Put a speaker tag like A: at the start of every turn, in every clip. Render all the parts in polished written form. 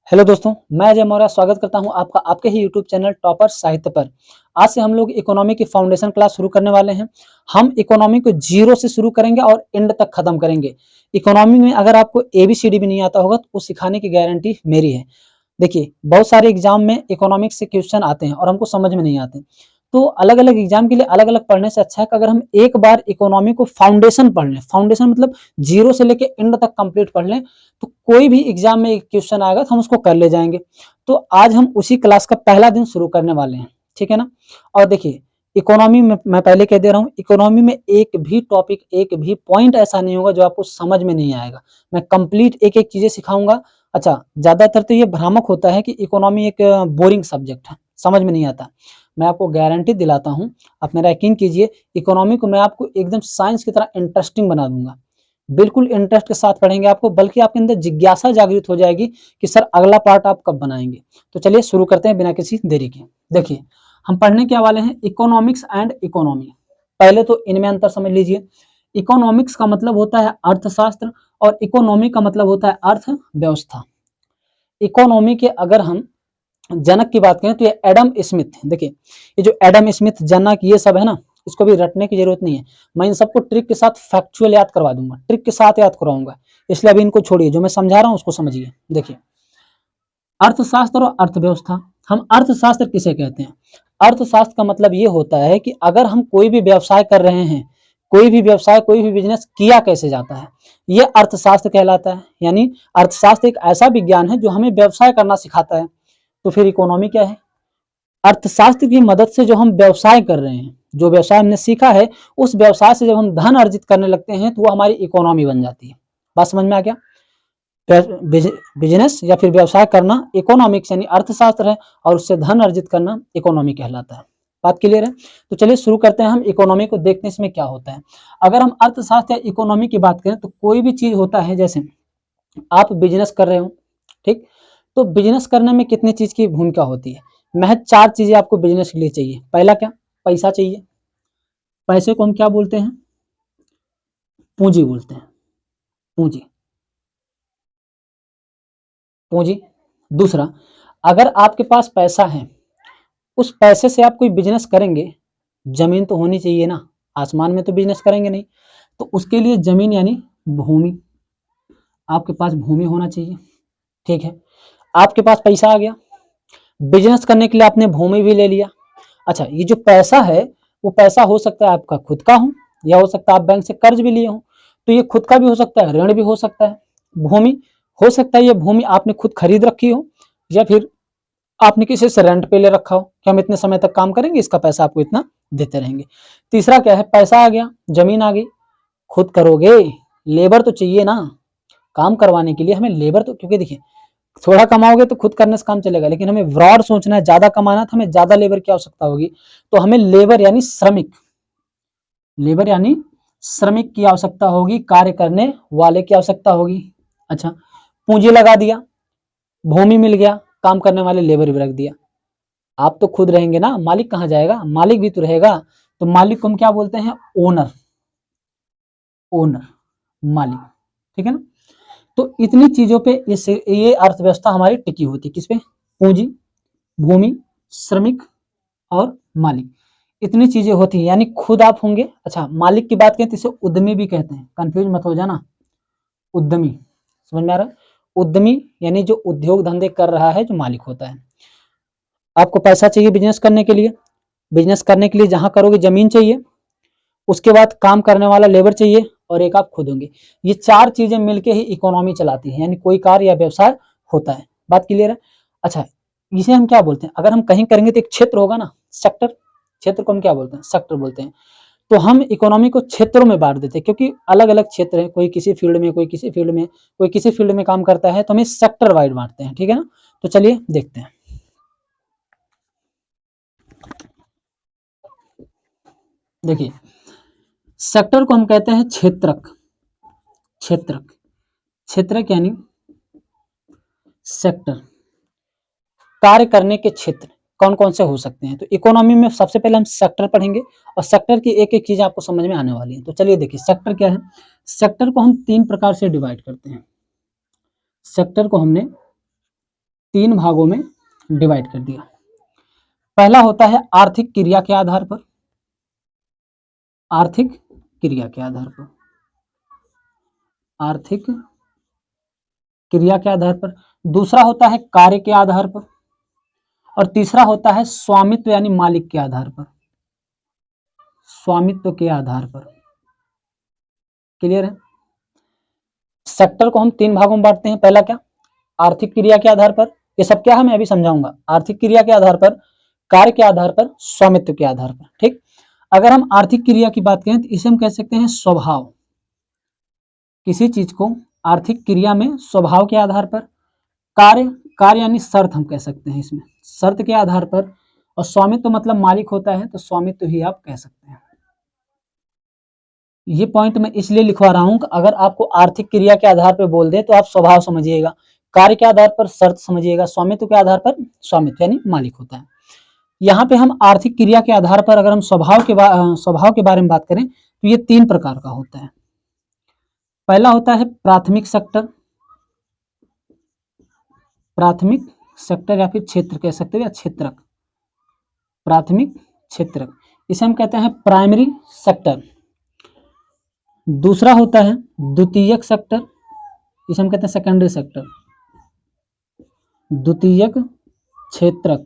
A: Hello दोस्तों, मैं अजय मौर्य स्वागत करता हूं आपका आपके ही यूट्यूब चैनल टॉपर साहित्य पर। आज से हम लोग इकोनॉमी की फाउंडेशन क्लास शुरू करने वाले हैं। हम इकोनॉमी को जीरो से शुरू करेंगे और एंड तक खत्म करेंगे। इकोनॉमी में अगर आपको एबीसीडी भी नहीं आता होगा तो वो सिखाने की गारंटी मेरी है। देखिए, बहुत सारे एग्जाम में इकोनॉमिक्स से क्वेश्चन आते हैं और हमको समझ में नहीं आते। तो अलग अलग एग्जाम के लिए अलग अलग पढ़ने से अच्छा है कि अगर हम एक बार इकोनॉमी को फाउंडेशन पढ़ लें, फाउंडेशन मतलब जीरो से लेकर एंड तक कंप्लीट पढ़ लें, तो कोई भी एग्जाम में क्वेश्चन आएगा तो हम उसको कर ले जाएंगे। तो आज हम उसी क्लास का पहला दिन शुरू करने वाले हैं, ठीक है ना। और देखिए, इकोनॉमी में मैं पहले कह दे रहा हूँ, इकोनॉमी में एक भी टॉपिक, एक भी पॉइंट ऐसा नहीं होगा जो आपको समझ में नहीं आएगा। मैं कंप्लीट एक एक चीजें सिखाऊंगा। अच्छा, ज्यादातर तो ये भ्रामक होता है कि इकोनॉमी एक बोरिंग सब्जेक्ट है, समझ में नहीं आता। मैं आपको गारंटी दिलाता हूँ, आप मेरा यकीन कीजिए, इकोनॉमी को मैं आपको एकदम साइंस की तरह इंटरेस्टिंग बना दूंगा। बिल्कुल इंटरेस्ट के साथ पढ़ेंगे आपको, बल्कि आपके अंदर जिज्ञासा जागृत हो जाएगी कि सर अगला पार्ट आप कब बनाएंगे। तो चलिए शुरू करते हैं बिना किसी देरी के। देखिए, हम पढ़ने क्या वाले हैं, इकोनॉमिक्स एंड इकोनॉमी। पहले तो इनमें अंतर समझ लीजिए। इकोनॉमिक्स का मतलब होता है अर्थशास्त्र और इकोनॉमी का मतलब होता है अर्थव्यवस्था। इकोनॉमी के अगर हम जनक की बात करें तो ये एडम स्मिथ है। देखिए, ये जो एडम स्मिथ, जनक, ये सब है ना, इसको भी रटने की जरूरत नहीं है। मैं इन सबको ट्रिक के साथ फैक्चुअल याद करवा दूंगा, ट्रिक के साथ याद करवाऊंगा। इसलिए अभी इनको छोड़िए, जो मैं समझा रहा हूं उसको समझिए। देखिए, अर्थशास्त्र और अर्थव्यवस्था, हम अर्थशास्त्र किसे कहते हैं? अर्थशास्त्र का मतलब ये होता है कि अगर हम कोई भी व्यवसाय कर रहे हैं, कोई भी व्यवसाय, कोई भी बिजनेस किया कैसे जाता है, ये अर्थशास्त्र कहलाता है। यानी अर्थशास्त्र एक ऐसा विज्ञान है जो हमें व्यवसाय करना सिखाता है। तो फिर इकोनॉमी क्या है? अर्थशास्त्र की मदद से जो हम व्यवसाय कर रहे हैं, जो व्यवसाय हमने सीखा है, उस व्यवसाय से जब हम धन अर्जित करने लगते हैं तो वो हमारी इकोनॉमी बन जाती है। बात समझ में आ गया? बिजनेस या फिर व्यवसाय करना इकोनॉमिक्स यानी अर्थशास्त्र है, और उससे धन अर्जित करना इकोनॉमी कहलाता है। बात क्लियर है? तो चलिए शुरू करते हैं। हम इकोनॉमी को देखते हैं इसमें क्या होता है। अगर हम अर्थशास्त्र या इकोनॉमी की बात करें तो कोई भी चीज होता है, जैसे आप बिजनेस कर रहे हो, ठीक, तो बिजनेस करने में कितनी चीज की भूमिका होती है? महज 4 चीजें आपको बिजनेस के लिए चाहिए। पहला क्या? पैसा चाहिए। पैसे को हम क्या बोलते हैं? पूंजी बोलते हैं। पूंजी, पूंजी। दूसरा, अगर आपके पास पैसा है, उस पैसे से आप कोई बिजनेस करेंगे, जमीन तो होनी चाहिए ना, आसमान में तो बिजनेस करेंगे नहीं। तो उसके लिए जमीन यानी भूमि, आपके पास भूमि होना चाहिए, ठीक है। आपके पास पैसा आ गया, बिजनेस करने के लिए आपने भूमि भी ले लिया। अच्छा, ये जो पैसा है, वो पैसा हो सकता है आपका खुद का हो, या हो सकता है आप बैंक से कर्ज भी लिए हो। तो ये खुद का भी हो सकता है, ऋण भी हो सकता है। भूमि हो सकता है, ये भूमि आपने खुद खरीद रखी हो, या फिर आपने किसी से रेंट पे ले रखा हो कि हम इतने समय तक काम करेंगे, इसका पैसा आपको इतना देते रहेंगे। तीसरा क्या है? पैसा आ गया, जमीन आ गई, खुद करोगे, लेबर तो चाहिए ना काम करवाने के लिए। हमें लेबर तो, क्योंकि देखिए, थोड़ा कमाओगे तो खुद करने से काम चलेगा, लेकिन हमें ब्रॉड सोचना है, ज्यादा कमाना है तो हमें ज्यादा लेबर की आवश्यकता होगी। तो हमें लेबर यानी श्रमिक, लेबर यानी श्रमिक की आवश्यकता होगी, कार्य करने वाले की आवश्यकता होगी। अच्छा, पूंजी लगा दिया, भूमि मिल गया, काम करने वाले लेबर भी रख दिया। आप तो खुद रहेंगे ना, मालिक कहाँ जाएगा? मालिक भी तो रहेगा। तो मालिक को हम क्या बोलते हैं? ओनर, ओनर, मालिक, ठीक है ना। तो इतनी चीजों पे ये अर्थव्यवस्था हमारी टिकी होती है, किस पे? पूंजी, भूमि, श्रमिक और मालिक। इतनी चीजें होती हैं, यानी खुद आप होंगे। अच्छा, मालिक की बात करें तो इसे उद्यमी भी कहते हैं, कंफ्यूज मत हो जाना। उद्यमी, समझ में आ रहा है? उद्यमी यानी जो उद्योग धंधे कर रहा है, जो मालिक होता है। आपको पैसा चाहिए बिजनेस करने के लिए, बिजनेस करने के लिए जहां करोगे जमीन चाहिए, उसके बाद काम करने वाला लेबर चाहिए, और एक आप खुद होंगे। ये 4 चीजें मिलके ही इकोनॉमी चलाती है, यानी कोई कार्य या व्यवसाय होता है। बात क्लियर है? अच्छा, इसे हम क्या बोलते हैं? अगर हम कहीं करेंगे तो एक क्षेत्र होगा ना, सेक्टर। क्षेत्र को हम क्या बोलते हैं? सेक्टर बोलते हैं। तो हम इकोनॉमी को क्षेत्रों में बांट देते हैं, क्योंकि अलग अलग क्षेत्र है, कोई किसी फील्ड में, कोई किसी फील्ड में, कोई किसी फील्ड में काम करता है, तो हम सेक्टर वाइड बांटते हैं, ठीक है ना। तो चलिए देखते हैं। देखिए, सेक्टर को हम कहते हैं क्षेत्रक। क्षेत्रक, क्षेत्रक यानी सेक्टर, कार्य करने के क्षेत्र कौन कौन से हो सकते हैं। तो इकोनॉमी में सबसे पहले हम सेक्टर पढ़ेंगे, और सेक्टर की एक एक चीज आपको समझ में आने वाली है। तो चलिए देखिए, सेक्टर क्या है। सेक्टर को हम 3 प्रकार से डिवाइड करते हैं। सेक्टर को हमने 3 भागों में डिवाइड कर दिया। पहला होता है आर्थिक क्रिया के आधार पर, आर्थिक क्रिया के आधार पर, आर्थिक क्रिया के आधार पर। दूसरा होता है कार्य के आधार पर, और तीसरा होता है स्वामित्व यानी मालिक के आधार पर, स्वामित्व के आधार पर। क्लियर है? सेक्टर को हम 3 भागों में बांटते हैं। पहला क्या? आर्थिक क्रिया के आधार पर। ये सब क्या है मैं अभी समझाऊंगा। आर्थिक क्रिया के आधार पर, कार्य के आधार पर, स्वामित्व के आधार पर। ठीक, अगर हम आर्थिक क्रिया की बात करें तो इसे हम कह सकते हैं स्वभाव। किसी चीज को आर्थिक क्रिया में स्वभाव के आधार पर, कार्य, कार्य यानी शर्त हम कह सकते हैं इसमें, शर्त के आधार पर, और स्वामित्व मतलब मालिक होता है तो स्वामित्व ही आप कह सकते हैं। ये पॉइंट मैं इसलिए लिखवा रहा हूं कि अगर आपको आर्थिक क्रिया के आधार पर बोल दे तो आप स्वभाव समझिएगा, कार्य के आधार पर शर्त समझिएगा, स्वामित्व के आधार पर स्वामित्व यानी मालिक होता है। यहाँ पे हम आर्थिक क्रिया के आधार पर अगर हम स्वभाव के बारे में बात करें तो ये 3 प्रकार का होता है। पहला होता है प्राथमिक सेक्टर, प्राथमिक सेक्टर या फिर क्षेत्र कह सकते हो, या क्षेत्रक, प्राथमिक क्षेत्रक, इसे हम कहते हैं प्राइमरी सेक्टर। दूसरा होता है द्वितीयक सेक्टर, इसे हम कहते हैं सेकेंडरी सेक्टर, द्वितीयक क्षेत्रक,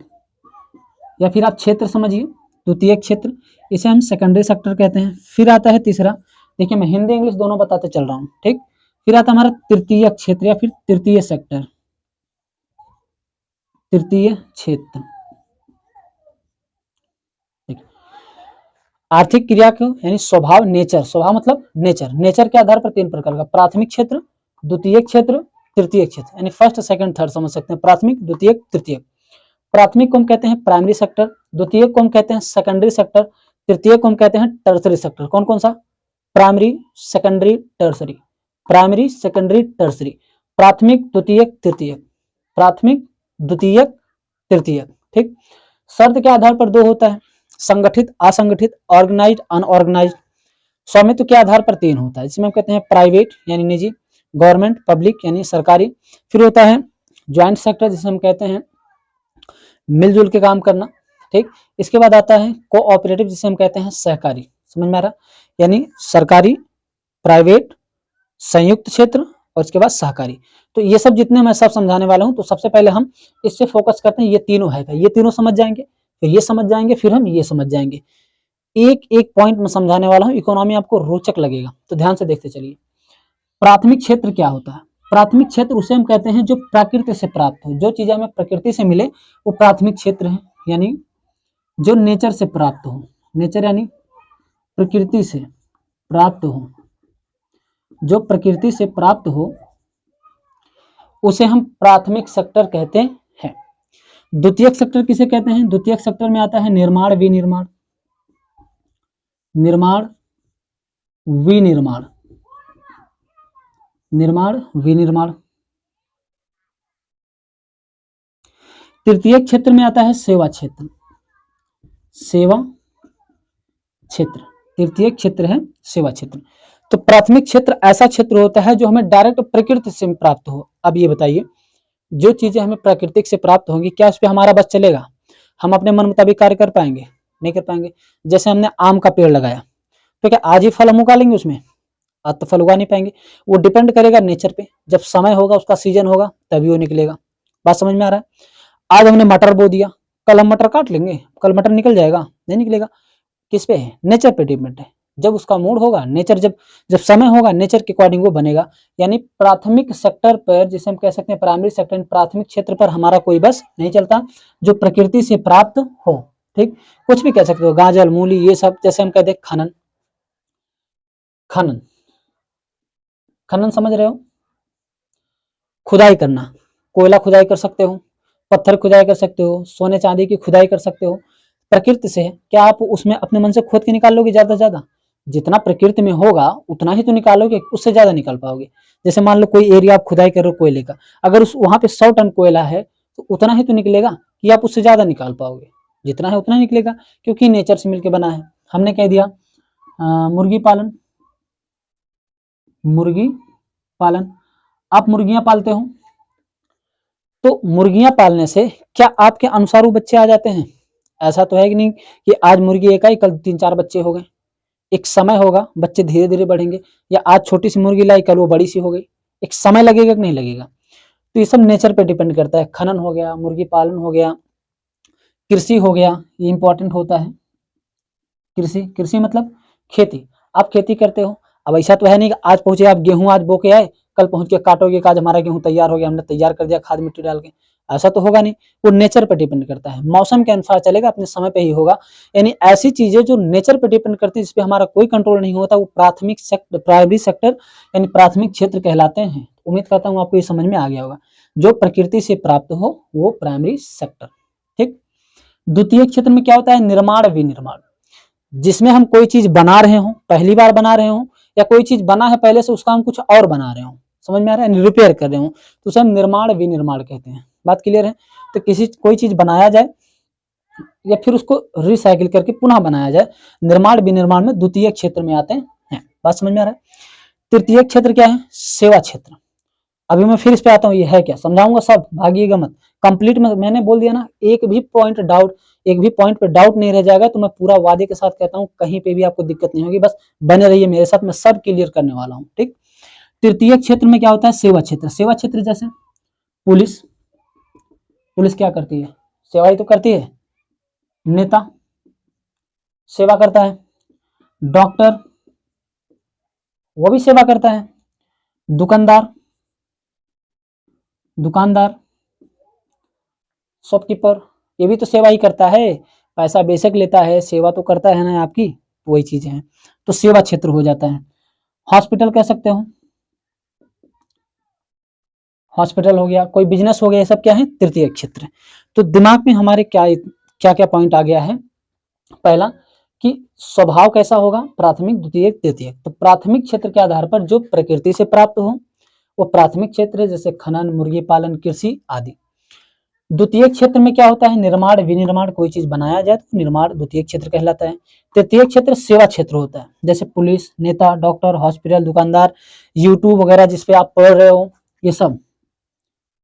A: या फिर आप क्षेत्र समझिए, द्वितीयक क्षेत्र, इसे हम सेकेंडरी सेक्टर कहते हैं। फिर आता है तीसरा, देखिए मैं हिंदी इंग्लिश दोनों बताते चल रहा हूँ, ठीक। फिर आता है हमारा तृतीय क्षेत्र या फिर तृतीय सेक्टर, तृतीय क्षेत्र। आर्थिक क्रिया को यानी स्वभाव, नेचर, स्वभाव मतलब नेचर, नेचर के आधार पर 3 प्रकार का, प्राथमिक क्षेत्र, द्वितीय क्षेत्र, तृतीय क्षेत्र, यानी फर्स्ट सेकंड थर्ड समझ सकते हैं, प्राथमिक, द्वितीय, तृतीय। प्राथमिक को हम कहते हैं प्राइमरी सेक्टर, द्वितीय को हम कहते हैं सेकेंडरी सेक्टर, तृतीय को हम कहते हैं टर्सरी सेक्टर। कौन कौन सा? Primary, secondary, tertiary, primary, secondary, tertiary, प्राथमिक, द्वितीय, तृतीय, प्राथमिक, द्वितीय, तृतीय। ठीक, शर्त के आधार पर 2 होता है, संगठित, असंगठित, ऑर्गेनाइज्ड, अनऑर्गेनाइज्ड। स्वामित्व के आधार पर 3 होता है, जिसमें हम कहते हैं प्राइवेट यानी निजी, गवर्नमेंट पब्लिक यानी सरकारी। फिर होता है ज्वाइंट सेक्टर, जिसे हम कहते हैं मिलजुल के काम करना। ठीक, इसके बाद आता है कोऑपरेटिव, जिसे हम कहते हैं सहकारी। समझ में आ रहा? यानी सरकारी, प्राइवेट, संयुक्त क्षेत्र और इसके बाद सहकारी। तो ये सब जितने मैं सब समझाने वाला हूं, तो सबसे पहले हम इससे फोकस करते हैं, ये तीनों है, ये तीनों समझ जाएंगे, फिर ये समझ जाएंगे, फिर हम ये समझ जाएंगे। एक एक पॉइंट में समझाने वाला हूं, इकोनॉमी आपको रोचक लगेगा, तो ध्यान से देखते चलिए। प्राथमिक क्षेत्र क्या होता है? प्राथमिक क्षेत्र उसे हम कहते हैं जो प्रकृति से प्राप्त हो, जो चीजें हमें प्रकृति से मिले वो प्राथमिक क्षेत्र है, यानी जो नेचर से प्राप्त हो, नेचर यानी प्रकृति से प्राप्त हो, जो प्रकृति से प्राप्त हो उसे हम प्राथमिक सेक्टर कहते हैं। द्वितीयक सेक्टर किसे कहते हैं? द्वितीयक सेक्टर में आता है निर्माण, विनिर्माण, निर्माण, विनिर्माण, निर्माण, विनिर्माण। तृतीय क्षेत्र में आता है सेवा क्षेत्र, सेवा क्षेत्र, तृतीय क्षेत्र है सेवा क्षेत्र। तो प्राथमिक क्षेत्र ऐसा क्षेत्र होता है जो हमें डायरेक्ट प्रकृति से प्राप्त हो। अब ये बताइए, जो चीजें हमें प्राकृतिक से प्राप्त होंगी, क्या उस पर हमारा बस चलेगा? हम अपने मन मुताबिक कार्य कर पाएंगे? नहीं कर पाएंगे। जैसे हमने आम का पेड़ लगाया, तो क्या आज ही फल हम उगा लेंगे उसमें? आज तो फल उगा नहीं पाएंगे। वो डिपेंड करेगा नेचर पे, जब समय होगा, उसका सीजन होगा, तभी वो निकलेगा। बात समझ में आ रहा है? आज हमने मटर बो दिया, कल हम मटर काट लेंगे? कल मटर निकल जाएगा? नहीं निकलेगा। किस पे है? नेचर पे डिपेंड है। जब उसका मूड होगा, नेचर जब जब समय होगा, नेचर के अकॉर्डिंग वो बनेगा। यानी प्राथमिक सेक्टर पर, जिसे हम कह सकते हैं प्राइमरी सेक्टर, प्राथमिक क्षेत्र पर हमारा कोई बस नहीं चलता, जो प्रकृति से प्राप्त हो। ठीक, कुछ भी कह सकते हो, गाजर, मूली, ये सब। जैसे हम कहते हैं खनन, खनन, खनन समझ रहे हो? खुदाई करना, कोयला खुदाई कर सकते हो, पत्थर खुदाई कर सकते हो, सोने चांदी की खुदाई कर सकते हो। प्रकृति से है, क्या आप उसमें अपने मन से खोद के निकाल लोगे? ज्यादा से ज्यादा जितना प्रकृति में होगा उतना ही तो निकालोगे, उससे ज्यादा निकाल पाओगे। जैसे मान लो कोई एरिया आप खुदाई कर रहे हो कोयले का, अगर उस वहां पे 100 टन कोयला है तो उतना ही तो निकलेगा, कि आप उससे ज्यादा निकाल पाओगे? जितना है उतना ही निकलेगा, क्योंकि नेचर से मिलकर बना है। हमने कह दिया मुर्गी पालन, मुर्गी पालन, आप मुर्गियां पालते हो, तो मुर्गियां पालने से क्या आपके अनुसार वो बच्चे आ जाते हैं? ऐसा तो है कि नहीं कि आज मुर्गी एक आई कल 3-4 बच्चे हो गए। एक समय होगा, बच्चे धीरे धीरे बढ़ेंगे, या आज छोटी सी मुर्गी लाई कल वो बड़ी सी हो गई, एक समय लगेगा कि नहीं लगेगा। तो ये सब नेचर पे डिपेंड करता है। खनन हो गया, मुर्गी पालन हो गया, कृषि हो गया, ये इंपॉर्टेंट होता है। कृषि मतलब खेती। आप खेती करते हो, अब ऐसा तो है नहीं कि आज पहुंचे आप गेहूं आज बो के आए, कल पहुंच के काटोगे कि आज हमारा गेहूं तैयार हो गया, हमने तैयार कर दिया खाद मिट्टी डाल के, ऐसा तो होगा नहीं। वो नेचर पे डिपेंड करता है, मौसम के अनुसार चलेगा, अपने समय पे ही होगा। यानी ऐसी चीजें जो नेचर पे डिपेंड करती है, जिसपे हमारा कोई कंट्रोल नहीं होता, वो प्राथमिक सेक्टर, प्राइमरी सेक्टर यानी प्राथमिक क्षेत्र कहलाते हैं। उम्मीद करता हूँ आपको ये समझ में आ गया होगा। जो प्रकृति से प्राप्त हो वो प्राइमरी सेक्टर। ठीक। द्वितीय क्षेत्र में क्या होता है? निर्माण विनिर्माण, जिसमें हम कोई चीज बना रहे हो, पहली बार बना रहे हो, या कोई चीज बना है पहले से उसका हम कुछ और बना रहे हो, समझ में आ रहा है, रिपेयर कर रहे हो, तो उसे हम निर्माण विनिर्माण कहते हैं। बात क्लियर है? तो कोई चीज बनाया जाए या फिर उसको रिसाइकिल करके पुनः बनाया जाए, निर्माण विनिर्माण में द्वितीय क्षेत्र में आते हैं। बात समझ में आ रहा है? तृतीय क्षेत्र क्या है? सेवा क्षेत्र। अभी मैं फिर इस पे आता हूँ, ये है क्या समझाऊंगा, सब भागिएगा मत, कंप्लीट में मैंने बोल दिया ना, एक भी पॉइंट पे डाउट नहीं रह जाएगा, तो मैं पूरा वादे के साथ कहता हूँ कहीं पे भी आपको दिक्कत नहीं होगी, बस बने रहिए मेरे साथ, मैं सब क्लियर करने वाला हूँ। ठीक। तृतीय क्षेत्र में क्या होता है? सेवा क्षेत्र। सेवा क्षेत्र जैसे पुलिस क्या करती है? सेवा ही तो करती है। नेता सेवा करता है, डॉक्टर वो भी सेवा करता है, दुकानदार शॉपकीपर ये भी तो सेवा ही करता है, पैसा बेशक लेता है, सेवा तो करता है ना आपकी, वही चीजें हैं, तो सेवा क्षेत्र हो जाता है। हॉस्पिटल कह सकते हो, हॉस्पिटल हो गया, कोई बिजनेस हो गया, ये सब क्या है? तृतीय क्षेत्र। तो दिमाग में हमारे क्या क्या क्या पॉइंट आ गया है? पहला कि स्वभाव कैसा होगा? प्राथमिक, द्वितीय, तृतीय। तो प्राथमिक क्षेत्र के आधार पर जो प्रकृति से प्राप्त हो वो प्राथमिक क्षेत्र है, जैसे खनन, मुर्गी पालन, कृषि आदि। द्वितीय क्षेत्र में क्या होता है? निर्माण विनिर्माण, कोई चीज बनाया जाए तो निर्माण द्वितीय क्षेत्र कहलाता है। तृतीय क्षेत्र सेवा क्षेत्र होता है, जैसे पुलिस, नेता, डॉक्टर, हॉस्पिटल, दुकानदार, यूट्यूब वगैरह जिसपे आप पढ़ रहे हो, ये सब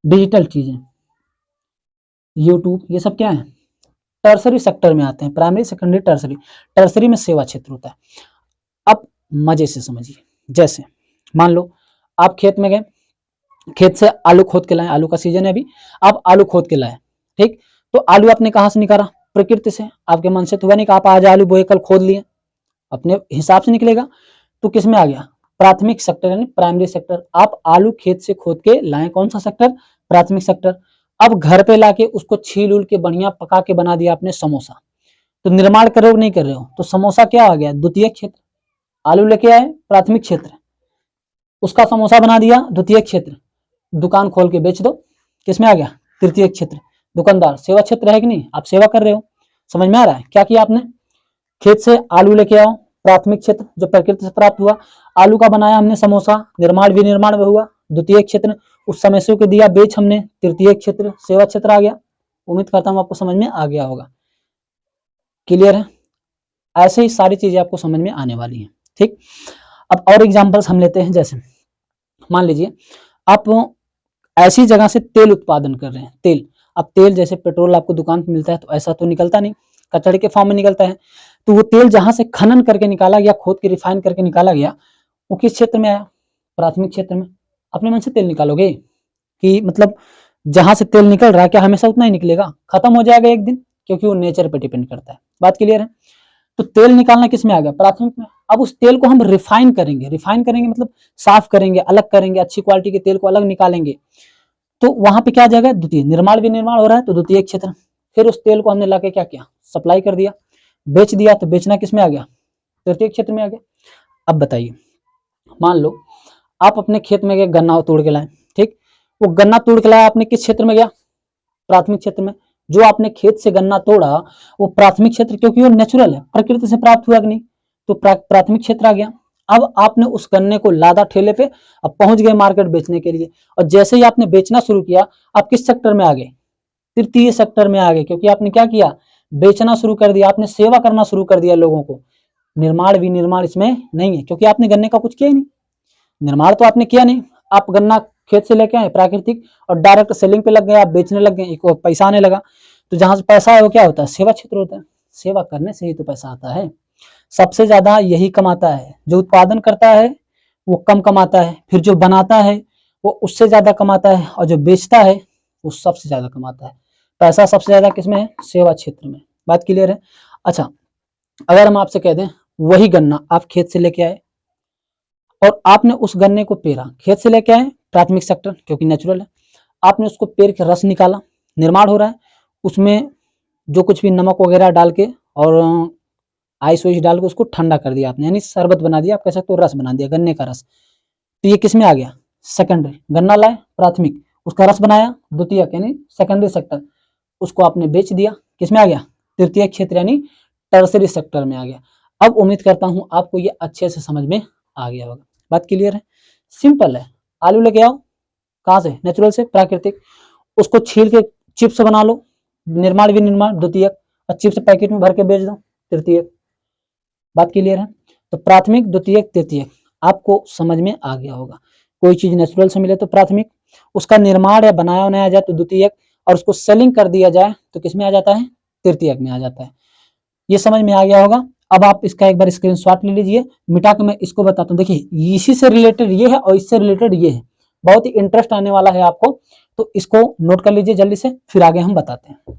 A: डिजिटल चीजें, यूट्यूब, ये सब क्या है? टर्सरी सेक्टर में आते हैं। Primary, secondary, tertiary. टर्सरी में सेवा क्षेत्र होता है। अब मजे से समझिए, जैसे मान लो आप खेत में गए, खेत से आलू खोद के लाए, आलू का सीजन है अभी, आप आलू खोद के लाए। ठीक। तो आलू आपने कहां से निकाला? प्रकृति से। आपके मन से तो हुआ नहीं कि आप आज आलू बोए कल खोद लिए, अपने हिसाब से निकलेगा, तो किस में आ गया? प्राथमिक सेक्टर यानी प्राइमरी सेक्टर। आप आलू खेत से खोद के लाए, कौन सा सेक्टर? प्राथमिक सेक्टर। अब घर पे लाके उसको छील उल के बढ़िया पका के बना दिया आपने समोसा, तो निर्माण कर रहे हो नहीं कर रहे हो, तो समोसा क्या आ गया? द्वितीय क्षेत्र। आलू लेके आए, प्राथमिक क्षेत्र, उसका समोसा बना दिया, द्वितीय क्षेत्र। दुकान खोल के बेच दो, किसमें आ गया? तृतीय क्षेत्र। दुकानदार सेवा क्षेत्र है कि नहीं? आप सेवा कर रहे हो। समझ में आ रहा है? क्या किया आपने? खेत से आलू लेके आओ, प्राथमिक क्षेत्र जो प्रकृति से प्राप्त हुआ, आलू का बनाया हमने समोसा, निर्माण विनिर्माण में हुआ, द्वितीय क्षेत्र। उस समोसे को दिया बेच हमने, तृतीय क्षेत्र, सेवा क्षेत्र आ गया। उम्मीद करता हूँ आपको समझ में आ गया होगा। क्लियर है? ऐसे ही सारी चीजें आपको समझ में आने वाली हैं। ठीक। अब और एग्जांपल्स हम लेते हैं, जैसे मान लीजिए आप ऐसी जगह से तेल उत्पादन कर रहे हैं, तेल। अब तेल जैसे पेट्रोल आपको दुकान पे मिलता है, तो ऐसा तो निकलता नहीं, कचड़े के फॉर्म में निकलता है। तो वो तेल जहां से खनन करके निकाला गया, खोद के रिफाइन करके निकाला गया, वो किस क्षेत्र में आया? प्राथमिक क्षेत्र में। अपने मन से तेल निकालोगे कि मतलब जहां से तेल निकल रहा है क्या हमेशा उतना ही निकलेगा? खत्म हो जाएगा एक दिन, क्योंकि वो नेचर पे डिपेंड करता है। बात क्लियर है? तो तेल निकालना किस में आ गया? प्राथमिक में। अब उस तेल को हम रिफाइन करेंगे मतलब साफ करेंगे, अलग करेंगे, अच्छी क्वालिटी के तेल को अलग निकालेंगे, तो वहां पे क्या आ जाएगा? द्वितीय। निर्माण विनिर्माण हो रहा है तो द्वितीय क्षेत्र। फिर उस तेल को हमने लाके क्या किया? सप्लाई कर दिया, बेच दिया, तो बेचना किस में आ गया? तृतीय क्षेत्र में आ गया। अब बताइए, मान लो आप अपने खेत में गए, गन्ना तोड़ के लाए। ठीक। वो गन्ना तोड़ के लाया आपने, किस क्षेत्र में गया? प्राथमिक क्षेत्र में। जो आपने खेत से गन्ना तोड़ा वो प्राथमिक क्षेत्र, क्योंकि वो नेचुरल है, प्रकृति से प्राप्त हुआ कि नहीं, तो प्राथमिक क्षेत्र आ गया। अब आपने उस गन्ने को लादा ठेले पे, अब पहुंच गए मार्केट बेचने के लिए, और जैसे ही आपने बेचना शुरू किया, आप किस सेक्टर में आ गए? तृतीय सेक्टर में आ गए, क्योंकि आपने क्या किया? बेचना शुरू कर दिया, आपने सेवा करना शुरू कर दिया लोगों को। निर्माण विनिर्माण इसमें नहीं है, क्योंकि आपने गन्ने का कुछ किया ही नहीं, निर्माण तो आपने किया नहीं। आप गन्ना खेत से लेके आए प्राकृतिक, और डायरेक्ट सेलिंग पे लग गए, आप बेचने लग गए, एक पैसा आने लगा। तो जहां से पैसा है वो क्या होता है, सेवा क्षेत्र होता है। सेवा करने से ही तो पैसा आता है। सबसे ज्यादा यही कमाता है। जो उत्पादन करता है वो कम कमाता है, फिर जो बनाता है वो उससे ज्यादा कमाता है, और जो बेचता है वो सबसे ज्यादा कमाता है। पैसा सबसे ज्यादा किसमें है, सेवा क्षेत्र में। बात क्लियर है। अच्छा, अगर हम आपसे कह दें वही गन्ना आप खेत से लेके आए और आपने उस गन्ने को पेरा, खेत से लेके आए प्राथमिक सेक्टर क्योंकि नेचुरल है, आपने उसको पेर के रस निकाला, निर्माण हो रहा है, उसमें जो कुछ भी नमक वगैरह डाल के और आइस वाइस डाल के उसको ठंडा कर दिया आपने, यानी शरबत बना दिया, आप कह सकते हो रस बना दिया, गन्ने का रस। तो ये किस में आ गया, सेकेंडरी। गन्ना लाए प्राथमिक, उसका रस बनाया द्वितीयक यानी सेकेंडरी सेक्टर, उसको आपने बेच दिया, किस में आ गया, तृतीय क्षेत्र यानी टर्सरी सेक्टर में आ गया। अब उम्मीद करता हूं आपको ये अच्छे से समझ में आ गया होगा। बात क्लियर है, सिंपल है। आलू लेके आओ, कहां से, नेचुरल से, प्राकृतिक, उसको छील के चिप्स बना लो, निर्माण विनिर्माण द्वितीयक, और चिप्स पैकेट में भर के बेच दो, तृतीयक। बात क्लियर है। तो प्राथमिक, द्वितीयक, तृतीयक आपको समझ में आ गया होगा। कोई चीज नेचुरल से मिले तो प्राथमिक, उसका निर्माण या बनाया बनाया जाए तो द्वितीयक, और उसको सेलिंग कर दिया जाए तो किसमें आ जाता है, तृतीयक में आ जाता है। ये समझ में आ गया होगा। अब आप इसका एक बार स्क्रीनशॉट ले लीजिए, मिटा के मैं इसको बताता हूँ। देखिए इसी से रिलेटेड ये है और इससे रिलेटेड ये है, बहुत ही इंटरेस्ट आने वाला है आपको, तो इसको नोट कर लीजिए जल्दी से, फिर आगे हम बताते हैं।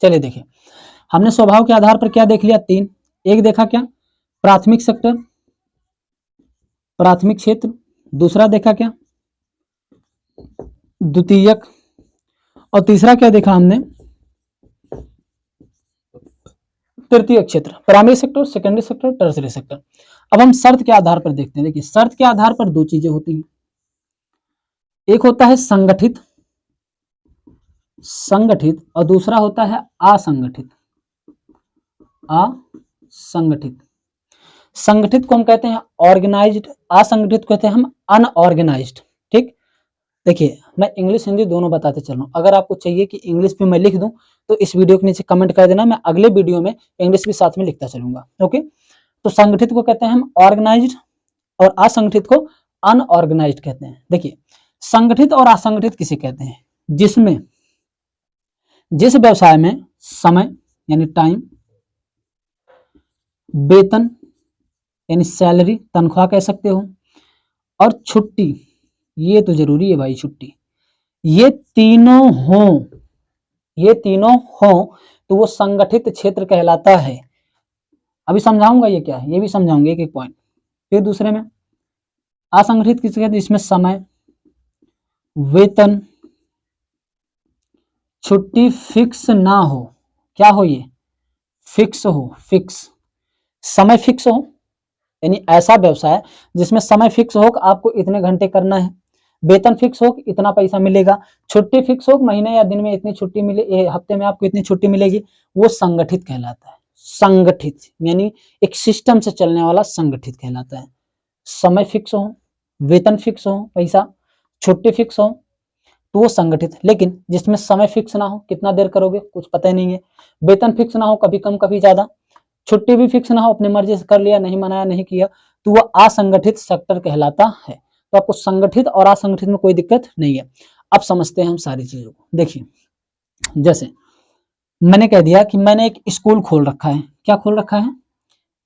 A: चलिए देखिए, हमने स्वभाव के आधार पर क्या देख लिया, तीन। एक देखा क्या, प्राथमिक सेक्टर, प्राथमिक क्षेत्र। दूसरा देखा क्या, द्वितीयक। और तीसरा क्या देखा हमने, तृतीय क्षेत्र, primary sector, secondary sector, tertiary sector. अब हम शर्त के आधार पर देखते हैं। देखिए शर्त के आधार पर दो चीजें होती हैं, एक होता है संगठित, संगठित, और दूसरा होता है असंगठित, असंगठित। संगठित को हम कहते हैं ऑर्गेनाइज्ड, असंगठित को कहते हैं हम अनऑर्गेनाइज्ड। ठीक, देखिए मैं इंग्लिश हिंदी दोनों बताते चल रहा हूँ। अगर आपको चाहिए कि इंग्लिश में मैं लिख दूं तो इस वीडियो के नीचे कमेंट कर देना, मैं अगले वीडियो में इंग्लिश भी साथ में लिखता चलूंगा। ओके, तो संगठित को कहते हैं हम ऑर्गेनाइज्ड और असंगठित को अनऑर्गेनाइज्ड कहते हैं। देखिए संगठित और असंगठित किसे कहते हैं, जिसमें जिस व्यवसाय में समय यानी टाइम, वेतन यानी सैलरी, तनख्वाह कह सकते हो, और छुट्टी, ये तो जरूरी है भाई, छुट्टी, ये तीनों हों, ये तीनों हों तो वो संगठित क्षेत्र कहलाता है। अभी समझाऊंगा ये क्या है, ये भी समझाऊंगा एक एक पॉइंट। फिर दूसरे में असंगठित किसे कहते हैं, इसमें समय, वेतन, छुट्टी फिक्स ना हो, क्या हो, ये फिक्स हो, फिक्स, समय फिक्स हो, यानी ऐसा व्यवसाय जिसमें समय फिक्स हो कि आपको इतने घंटे करना है, वेतन फिक्स हो कि इतना पैसा मिलेगा, छुट्टी फिक्स हो कि महीने या दिन में इतनी छुट्टी मिले, हफ्ते में आपको इतनी छुट्टी मिलेगी, वो संगठित कहलाता है। संगठित यानी एक सिस्टम से चलने वाला संगठित कहलाता है। समय फिक्स हो, वेतन फिक्स हो, पैसा, छुट्टी फिक्स हो, तो वो संगठित। लेकिन जिसमें समय फिक्स ना हो, कितना देर करोगे कुछ पता ही नहीं है, वेतन फिक्स ना हो, कभी कम कभी ज्यादा, छुट्टी भी फिक्स ना हो, अपनी मर्जी से कर लिया, नहीं मनाया नहीं किया, तो वह असंगठित सेक्टर कहलाता है। तो आपको संगठित और असंगठित में कोई दिक्कत नहीं है। अब समझते हैं हम सारी चीजों को। देखिए जैसे मैंने कह दिया कि मैंने एक स्कूल खोल रखा है, क्या खोल रखा है,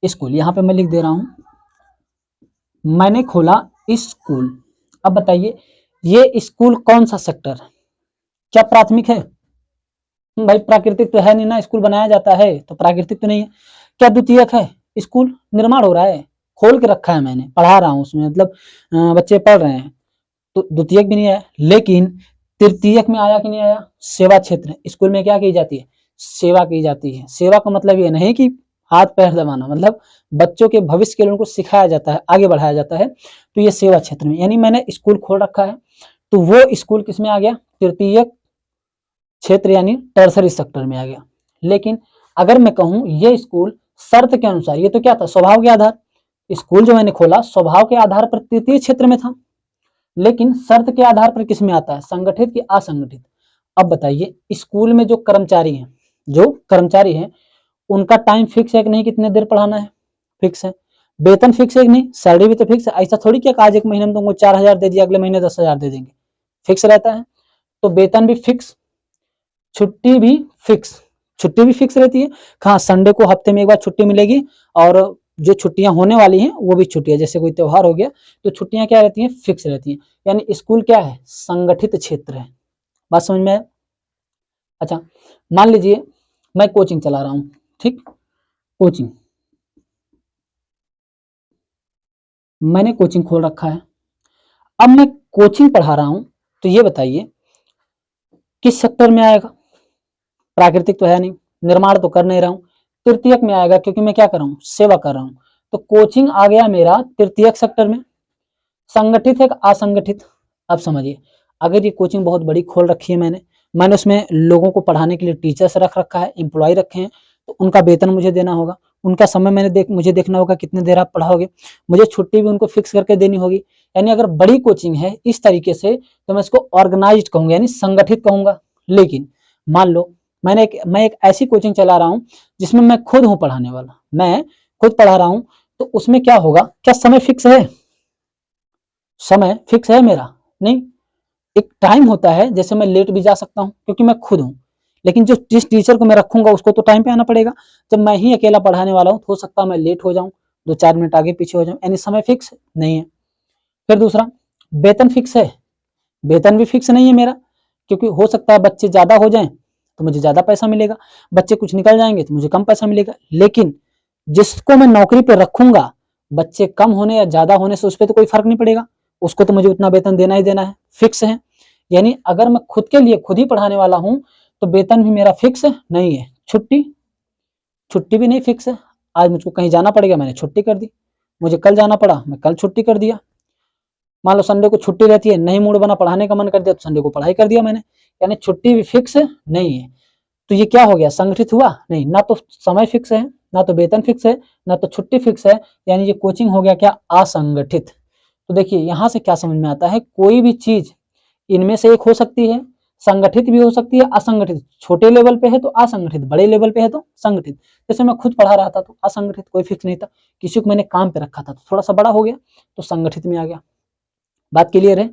A: स्कूल। यहां पे मैं लिख दे रहा हूं, मैंने खोला स्कूल। अब बताइए ये स्कूल कौन सा सेक्टर है, क्या प्राथमिक है, भाई प्राकृतिक तो है नहीं ना, स्कूल बनाया जाता है तो प्राकृतिक तो नहीं है। क्या द्वितीयक है, स्कूल निर्माण हो रहा है, खोल के रखा है मैंने, पढ़ा रहा हूँ उसमें, मतलब बच्चे पढ़ रहे हैं, तो द्वितीयक भी नहीं आया। लेकिन तृतीयक में आया कि नहीं आया, सेवा क्षेत्र, स्कूल में क्या की जाती है, सेवा की जाती है। सेवा का मतलब ये नहीं कि हाथ पैर दबाना, मतलब बच्चों के भविष्य के लिए उनको सिखाया जाता है, आगे बढ़ाया जाता है, तो ये सेवा क्षेत्र में, यानी मैंने स्कूल खोल रखा है, तो वो स्कूल किस में आ गया, तृतीयक क्षेत्र यानी टर्सरी सेक्टर में आ गया। लेकिन अगर मैं कहूं ये स्कूल शर्त के अनुसार, ये तो क्या था, स्वभाव के आधार, स्कूल जो मैंने खोला स्वभाव के आधार पर तृतीय क्षेत्र में था, लेकिन शर्त के आधार पर किस में आता है, संगठित की असंगठित। अब बताइए स्कूल में जो कर्मचारी हैं, जो कर्मचारी हैं उनका टाइम फिक्स है कि नहीं, कितने देर पढ़ाना है, फिक्स है। वेतन फिक्स है कि नहीं, सैलरी भी तो फिक्स है। ऐसा थोड़ी कि आज एक महीने में तुमको 4,000 दे दिया, अगले महीने 10,000 दे देंगे, फिक्स रहता है। तो वेतन भी फिक्स, छुट्टी भी फिक्स, छुट्टी भी फिक्स रहती है। हाँ, संडे को हफ्ते में एक बार छुट्टी मिलेगी, और जो छुट्टियां होने वाली हैं वो भी छुट्टियां, जैसे कोई त्योहार हो गया तो छुट्टियां क्या रहती हैं, फिक्स रहती हैं। यानी स्कूल क्या है, संगठित क्षेत्र है। बात समझ में आया? अच्छा, मान लीजिए मैं कोचिंग चला रहा हूं, ठीक, कोचिंग, मैंने कोचिंग खोल रखा है। अब मैं कोचिंग पढ़ा रहा हूं, तो ये बताइए किस सेक्टर में आएगा? प्राकृतिक तो है नहीं, निर्माण तो कर नहीं रहा हूं, तृतीयक में आएगा, क्योंकि मैं क्या कर रहा हूं, सेवा कर रहा हूं। तो कोचिंग आ गया मेरा तृतीयक सेक्टर में। संगठित है कि असंगठित? अब समझिए, अगर ये कोचिंग बहुत बड़ी खोल रखी है मैंने उसमें लोगों को पढ़ाने के लिए टीचर्स रख रखा है, एम्प्लॉय रखे हैं, तो उनका वेतन मुझे देना होगा, उनका समय मुझे देखना होगा कितने देर आप पढ़ाओगे, मुझे छुट्टी भी उनको फिक्स करके देनी होगी। यानी अगर बड़ी कोचिंग है इस तरीके से, तो मैं इसको ऑर्गेनाइज्ड कहूंगा, यानी संगठित कहूंगा। लेकिन मान लो मैं एक ऐसी कोचिंग चला रहा हूं जिसमें मैं खुद हूं पढ़ाने वाला, मैं खुद पढ़ा रहा हूं, तो उसमें क्या होगा, क्या समय फिक्स है? समय फिक्स है मेरा? नहीं, एक टाइम होता है, जैसे मैं लेट भी जा सकता हूं क्योंकि मैं खुद हूं, लेकिन जिस टीचर को मैं रखूंगा उसको तो टाइम पे आना पड़ेगा। जब मैं ही अकेला पढ़ाने वाला हूं तो हो सकता है मैं लेट हो जाऊं, 2-4 मिनट आगे पीछे हो जाऊं, यानी समय फिक्स नहीं है। फिर दूसरा, वेतन फिक्स है? वेतन भी फिक्स नहीं है मेरा, क्योंकि हो सकता है बच्चे ज्यादा हो जाएं तो मुझे ज्यादा पैसा मिलेगा, बच्चे कुछ निकल जाएंगे तो मुझे कम पैसा मिलेगा। लेकिन जिसको मैं नौकरी पर रखूंगा, बच्चे कम होने या ज्यादा होने से उस पर तो कोई फर्क नहीं पड़ेगा, उसको तो मुझे उतना वेतन देना ही देना है, फिक्स है। यानी अगर मैं खुद के लिए खुद ही पढ़ाने वाला हूं तो वेतन भी मेरा फिक्स नहीं है। छुट्टी, छुट्टी भी नहीं फिक्स है। आज मुझको कहीं जाना पड़ेगा, मैंने छुट्टी कर दी, मुझे कल जाना पड़ा, मैं कल छुट्टी कर दिया। मान लो संडे को छुट्टी रहती है, नहीं मूड बना, पढ़ाने का मन कर दिया तो संडे को पढ़ाई कर दिया मैंने, यानी छुट्टी भी फिक्स नहीं है। तो ये क्या हो गया, संगठित हुआ नहीं, ना तो समय फिक्स है, ना तो वेतन फिक्स है, ना तो छुट्टी फिक्स है, यानी ये कोचिंग हो गया क्या, असंगठित। तो देखिए यहां से क्या समझ में आता है, कोई भी चीज इनमें से एक हो सकती है, संगठित भी हो सकती है, असंगठित, छोटे लेवल पे है तो असंगठित, बड़े लेवल पे है तो संगठित। जैसे मैं खुद पढ़ा रहा था तो असंगठित, कोई फिक्स नहीं था, किसी को मैंने काम पे रखा था तो थोड़ा सा बड़ा हो गया तो संगठित में आ गया। बात क्लियर है?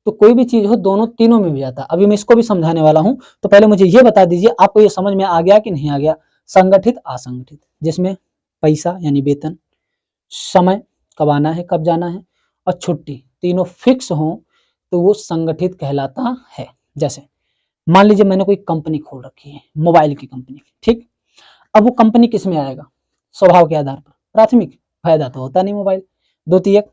A: तो कोई भी चीज हो दोनों तीनों में भी जाता है। अभी मैं इसको भी समझाने वाला हूं, तो पहले मुझे ये बता दीजिए आपको ये समझ में आ गया कि नहीं आ गया। संगठित असंगठित, जिसमें पैसा यानी वेतन, समय कब आना है कब जाना है, और छुट्टी, तीनों फिक्स हो तो वो संगठित कहलाता है। जैसे मान लीजिए मैंने कोई कंपनी खोल रखी है, मोबाइल की कंपनी, ठीक। अब वो कंपनी किस में आएगा, स्वभाव के आधार पर प्राथमिक, फायदा तो होता नहीं मोबाइल। द्वितीयक,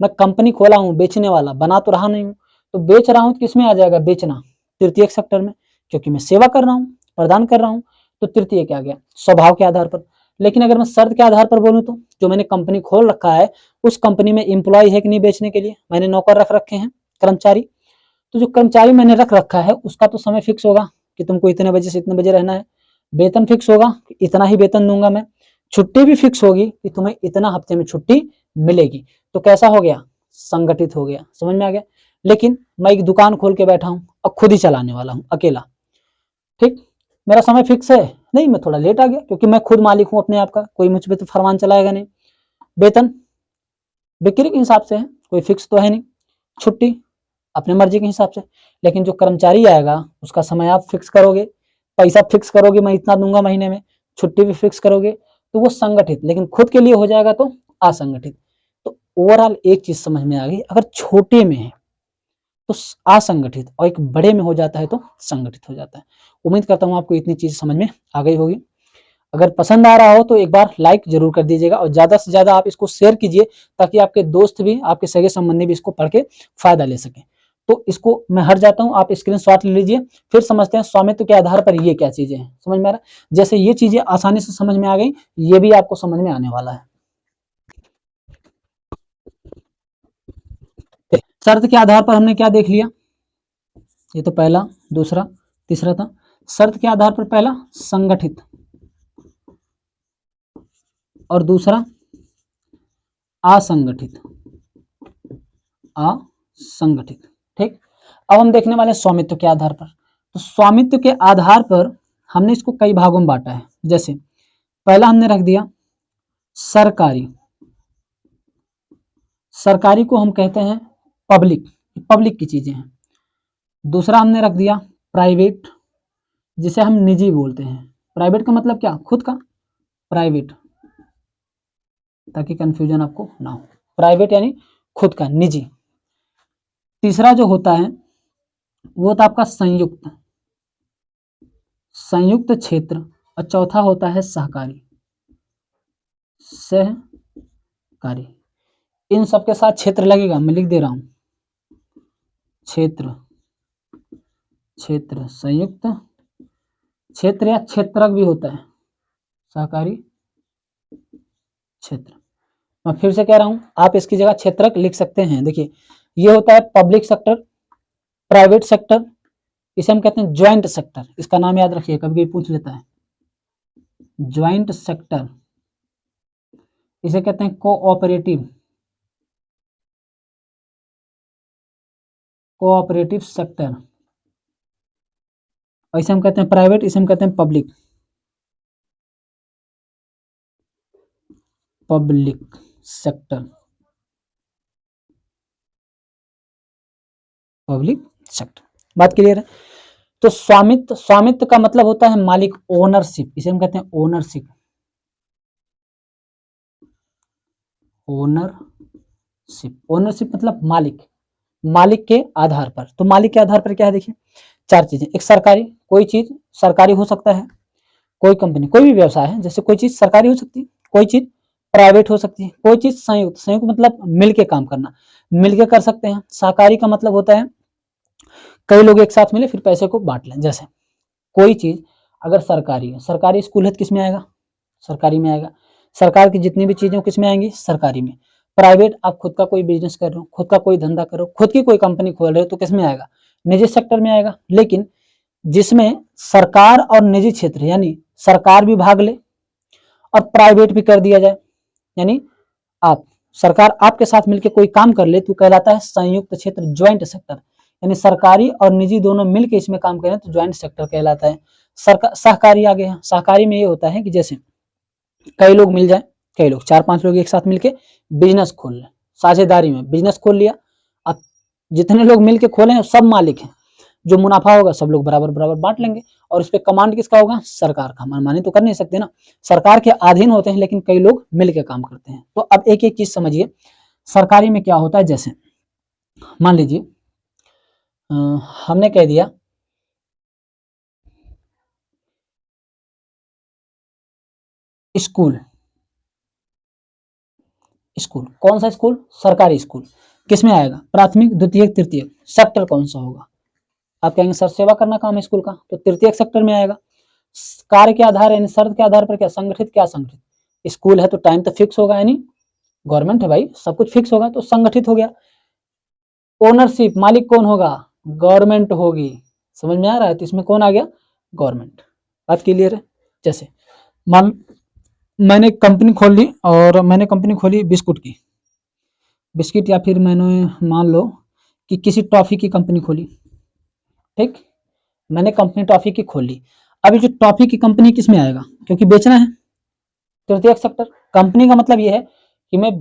A: मैं कंपनी खोला हूं बेचने वाला, बना तो रहा नहीं हूं, तो बेच रहा हूं तो किसमें आ जाएगा, बेचना, तृतीयक सेक्टर में, क्योंकि मैं सेवा कर रहा हूं, प्रदान कर रहा हूं, तो तृतीय क्या आ गया, स्वभाव के आधार पर। लेकिन अगर मैं शर्त के आधार पर बोलूं तो जो मैंने कंपनी खोल रखा है उस कंपनी में एम्प्लॉय है कि नहीं बेचने के लिए, मैंने नौकर रख रखे हैं, कर्मचारी, तो जो कर्मचारी मैंने रख रखा है उसका तो समय फिक्स होगा कि तुमको इतने बजे से इतने बजे रहना है, वेतन फिक्स होगा इतना ही वेतन दूंगा मैं, छुट्टी भी फिक्स होगी कि तुम्हें इतना हफ्ते में छुट्टी मिलेगी। तो कैसा हो गया, संगठित हो गया। समझ में आ गया? लेकिन मैं एक दुकान खोल के बैठा हूं और खुद ही चलाने वाला हूं अकेला, ठीक, मेरा समय फिक्स है नहीं, मैं थोड़ा लेट आ गया क्योंकि मैं खुद मालिक हूं अपने आप का, कोई मुझ पर तो फरमान चलाएगा नहीं। वेतन बिक्री के हिसाब से है, कोई फिक्स तो है नहीं। छुट्टी अपने मर्जी के हिसाब से। लेकिन जो कर्मचारी आएगा उसका समय आप फिक्स करोगे, पैसा फिक्स करोगे, मैं इतना दूंगा महीने में, छुट्टी भी फिक्स करोगे, तो वो संगठित। लेकिन खुद के लिए हो जाएगा तो असंगठित। तो ओवरऑल एक चीज समझ में आ गई, अगर छोटे में है तो असंगठित, और एक बड़े में हो जाता है तो संगठित हो जाता है। उम्मीद करता हूं आपको इतनी चीज समझ में आ गई होगी। अगर पसंद आ रहा हो तो एक बार लाइक जरूर कर दीजिएगा, और ज्यादा से ज्यादा आप इसको शेयर कीजिए ताकि आपके दोस्त भी, आपके सगे संबंधी भी इसको पढ़ के फायदा ले सके। तो इसको मैं हट जाता हूं, आप स्क्रीनशॉट ले लीजिए, फिर समझते हैं स्वामित्व के आधार पर ये क्या चीजें हैं। समझ में आ रहा है? जैसे ये चीजें आसानी से समझ में आ गई, ये भी आपको समझ में आने वाला है। शर्त के आधार पर हमने क्या देख लिया, ये तो पहला, दूसरा, तीसरा था। शर्त के आधार पर पहला संगठित, और दूसरा असंगठित, असंगठित, ठीक। अब हम देखने वाले स्वामित्व के आधार पर। तो स्वामित्व के आधार पर हमने इसको कई भागों में बांटा है। जैसे पहला हमने रख दिया सरकारी, सरकारी को हम कहते हैं पब्लिक, पब्लिक की चीजें हैं। दूसरा हमने रख दिया प्राइवेट, जिसे हम निजी बोलते हैं। प्राइवेट का मतलब क्या, खुद का, प्राइवेट, ताकि कंफ्यूजन आपको ना हो। प्राइवेट यानी खुद का, निजी। तीसरा जो होता है वो था आपका संयुक्त, संयुक्त क्षेत्र। और चौथा होता है सहकारी, सहकारी। इन सबके साथ क्षेत्र लगेगा, मैं लिख दे रहा हूं, क्षेत्र, क्षेत्र, संयुक्त क्षेत्र या क्षेत्रक भी होता है, सहकारी क्षेत्र। मैं फिर से कह रहा हूं, आप इसकी जगह क्षेत्रक लिख सकते हैं। देखिए ये होता है पब्लिक सेक्टर, प्राइवेट सेक्टर, इसे हम कहते हैं ज्वाइंट सेक्टर। इसका नाम याद रखिए, कभी कभी पूछ लेता है, ज्वाइंट सेक्टर। इसे कहते हैं कोऑपरेटिव, कोऑपरेटिव सेक्टर। और इसे हम कहते हैं प्राइवेट, इसे हम कहते हैं public, public sector, public sector. बात क्लियर है। तो स्वामित्व, स्वामित्व का मतलब होता है मालिक, ओनरशिप, इसे हम कहते हैं ओनरशिप, ओनरशिप। ओनरशिप मतलब मालिक, मालिक के आधार पर। तो मालिक के आधार पर क्या है, देखिए चार चीजें। एक सरकारी, कोई चीज सरकारी हो सकता है, कोई कंपनी, कोई भी व्यवसाय है, जैसे कोई चीज सरकारी हो सकती है, कोई चीज प्राइवेट हो सकती है, कोई चीज संयुक्त, संयुक्त मतलब मिलके काम करना, मिलके कर सकते हैं। सहकारी का मतलब होता है कई लोग एक साथ मिले फिर पैसे को बांट लें। जैसे कोई चीज अगर सरकारी है, सरकारी स्कूल है तो किस में आएगा, सरकारी में आएगा। सरकार की जितनी भी चीजें किस में आएंगी, सरकारी में। प्राइवेट, आप खुद का कोई बिजनेस कर रहे हो, खुद का कोई धंधा करो, खुद की कोई कंपनी खोल रहे हो, तो किस में आएगा, निजी सेक्टर में आएगा। लेकिन जिसमें सरकार और निजी क्षेत्र, यानी सरकार भी भाग ले और प्राइवेट भी कर दिया जाए, यानी आप, सरकार आपके साथ मिलकर कोई काम कर ले तो कहलाता है संयुक्त क्षेत्र, ज्वाइंट सेक्टर। यानी सरकारी और निजी दोनों मिलकर इसमें काम करें तो ज्वाइंट सेक्टर कहलाता है। सहकारी आ गया। सहकारी में ये होता है कि जैसे कई लोग मिल जाए, कई लोग, 4-5 लोग एक साथ मिलके बिजनेस खोल लें, साझेदारी में बिजनेस खोल लिया। अब जितने लोग मिलके खोले सब मालिक हैं, जो मुनाफा होगा सब लोग बराबर बराबर बांट लेंगे। और इस पे कमांड किसका होगा, सरकार का। मनमानी तो कर नहीं सकते ना, सरकार के अधीन होते हैं, लेकिन कई लोग मिलके काम करते हैं। तो अब एक एक चीज समझिए, सरकारी में क्या होता है। जैसे मान लीजिए हमने कह दिया स्कूल, स्कूल कौन सा स्कूल, सरकारी स्कूल, किसमें आएगा, प्राथमिक, द्वितीय, तृतीय। सेक्टर कौन सा होगा, आप कहेंगे सर सेवा करना काम है स्कूल का, तो तृतीय सेक्टर में आएगा। कार्य के आधार यानी शर्त के आधार पर क्या, संगठित, क्या संगठित। स्कूल है तो टाइम तो फिक्स होगा, यानी गवर्नमेंट है भाई, सब कुछ फिक्स होगा तो संगठित हो गया। ओनरशिप, मालिक कौन होगा, गवर्नमेंट होगी। समझ में आ रहा है, तो इसमें कौन आ गया, गवर्नमेंट। बात क्लियर है। जैसे मान मैंने कंपनी खोल ली, और मैंने कंपनी खोली बिस्कुट की, बिस्किट, या फिर मैंने मान लो कि किसी टॉफी की कंपनी खोली, ठीक, मैंने कंपनी टॉफी की खोल ली। अभी जो टॉफी की कंपनी किस में आएगा, क्योंकि बेचना है, तृतीय सेक्टर। कंपनी का मतलब यह है कि मैं